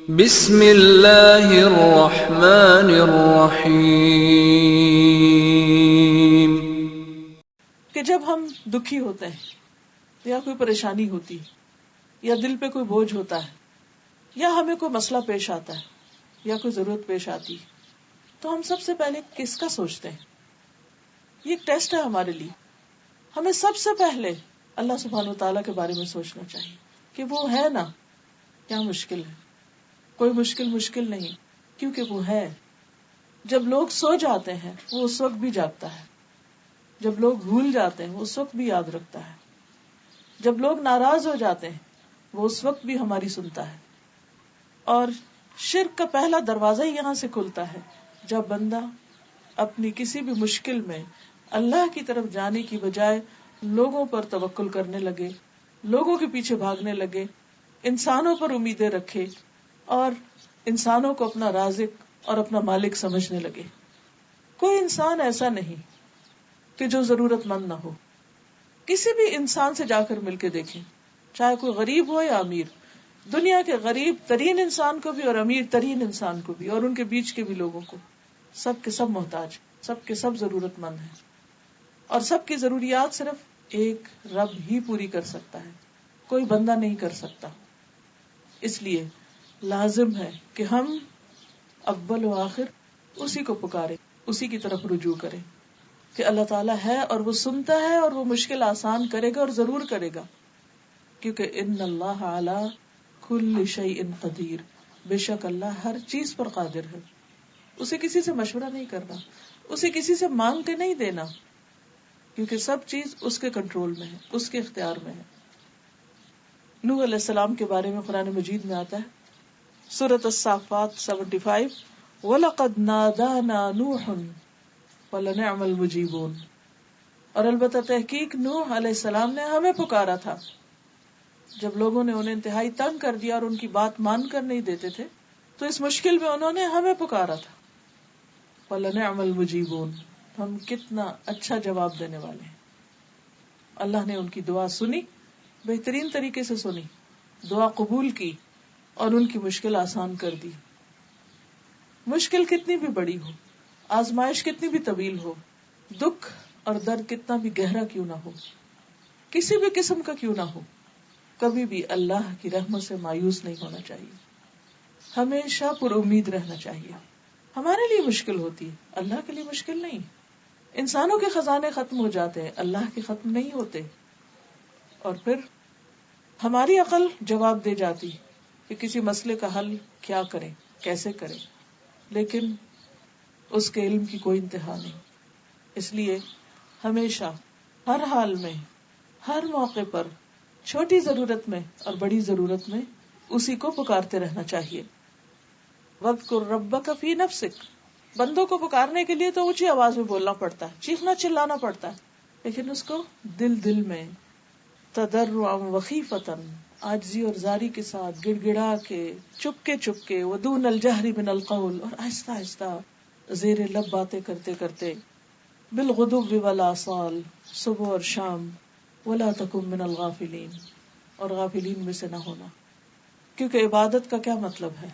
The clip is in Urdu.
بسم اللہ الرحمن الرحیم. کہ جب ہم دکھی ہوتے ہیں یا کوئی پریشانی ہوتی یا دل پہ کوئی بوجھ ہوتا ہے یا ہمیں کوئی مسئلہ پیش آتا ہے یا کوئی ضرورت پیش آتی تو ہم سب سے پہلے کس کا سوچتے ہیں؟ یہ ایک ٹیسٹ ہے ہمارے لیے. ہمیں سب سے پہلے اللہ سبحانہ وتعالیٰ کے بارے میں سوچنا چاہیے کہ وہ ہے نا. کیا مشکل ہے؟ کوئی مشکل نہیں، کیونکہ وہ ہے. جب لوگ سو جاتے ہیں وہ اس وقت بھی جاگتا ہے، جب لوگ بھول جاتے ہیں وہ اس وقت بھی یاد رکھتا ہے، جب لوگ ناراض ہو جاتے ہیں وہ اس وقت بھی ہماری سنتا ہے. اور شرک کا پہلا دروازہ ہی یہاں سے کھلتا ہے جب بندہ اپنی کسی بھی مشکل میں اللہ کی طرف جانے کی بجائے لوگوں پر توکل کرنے لگے، لوگوں کے پیچھے بھاگنے لگے، انسانوں پر امیدیں رکھے اور انسانوں کو اپنا رازق اور اپنا مالک سمجھنے لگے. کوئی انسان ایسا نہیں کہ جو ضرورت مند نہ ہو. کسی بھی انسان سے جا کر مل کے دیکھیں، چاہے کوئی غریب ہو یا امیر، دنیا کے غریب ترین انسان کو بھی اور امیر ترین انسان کو بھی اور ان کے بیچ کے بھی لوگوں کو، سب کے سب محتاج، سب کے سب ضرورت مند ہیں. اور سب کی ضروریات صرف ایک رب ہی پوری کر سکتا ہے، کوئی بندہ نہیں کر سکتا. اس لیے لازم ہے کہ ہم اول و آخر اسی کو پکارے، اسی کی طرف رجوع کریں کہ اللہ تعالیٰ ہے اور وہ سنتا ہے اور وہ مشکل آسان کرے گا اور ضرور کرے گا، کیونکہ ان اللہ علی کل شیء قدیر، بے شک اللہ ہر چیز پر قادر ہے. اسے کسی سے مشورہ نہیں کرنا، اسے کسی سے مانگ کے نہیں دینا، کیونکہ سب چیز اس کے کنٹرول میں ہے، اس کے اختیار میں ہے. نوح علیہ السلام کے بارے میں قرآن مجید میں آتا ہے سورۃ الصافات 75، وَلَقَدْ نَادَانَا نُوحٌ وَلَنِعْمَ الْمُجِيبُونَ، اور البتہ تحقیق نوح علیہ السلام نے ہمیں پکارا تھا جب لوگوں نے انہیں انتہائی تنگ کر دیا اور ان کی بات مان کر نہیں دیتے تھے، تو اس مشکل میں انہوں نے ہمیں پکارا تھا. وَلَنِعْمَ الْمُجِيبُونَ، ہم کتنا اچھا جواب دینے والے ہیں. اللہ نے ان کی دعا سنی، بہترین طریقے سے سنی، دعا قبول کی اور ان کی مشکل آسان کر دی. مشکل کتنی بھی بڑی ہو، آزمائش کتنی بھی طویل ہو، دکھ اور درد کتنا بھی گہرا کیوں نہ ہو، کسی بھی قسم کا کیوں نہ ہو، کبھی بھی اللہ کی رحمت سے مایوس نہیں ہونا چاہیے، ہمیشہ پر امید رہنا چاہیے. ہمارے لیے مشکل ہوتی ہے، اللہ کے لیے مشکل نہیں. انسانوں کے خزانے ختم ہو جاتے ہیں، اللہ کے ختم نہیں ہوتے. اور پھر ہماری عقل جواب دے جاتی کہ کسی مسئلے کا حل کیا کریں، کیسے کریں، لیکن اس کے علم کی کوئی انتہا نہیں. اس لیے ہمیشہ ہر حال میں ہر موقع پر چھوٹی ضرورت میں اور بڑی ضرورت میں اسی کو پکارتے رہنا چاہیے. وَاذْكُرْ رَبَّكَ فِي نَفْسِكَ، بندوں کو پکارنے کے لیے تو اونچی آواز میں بولنا پڑتا ہے، چیخنا چلانا پڑتا ہے، لیکن اس کو دل میں تضرعا وخیفتا، عاجزی اور زاری کے ساتھ، گڑ گڑا کے، چپکے ودون الجہر من القول، اور آہستہ آہستہ زیر لب باتیں کرتے کرتے، بالغدو والآصال، صبح اور شام، ولا تکن من الغافلین، اور غافلین میں سے نہ ہونا. کیونکہ عبادت کا کیا مطلب ہے؟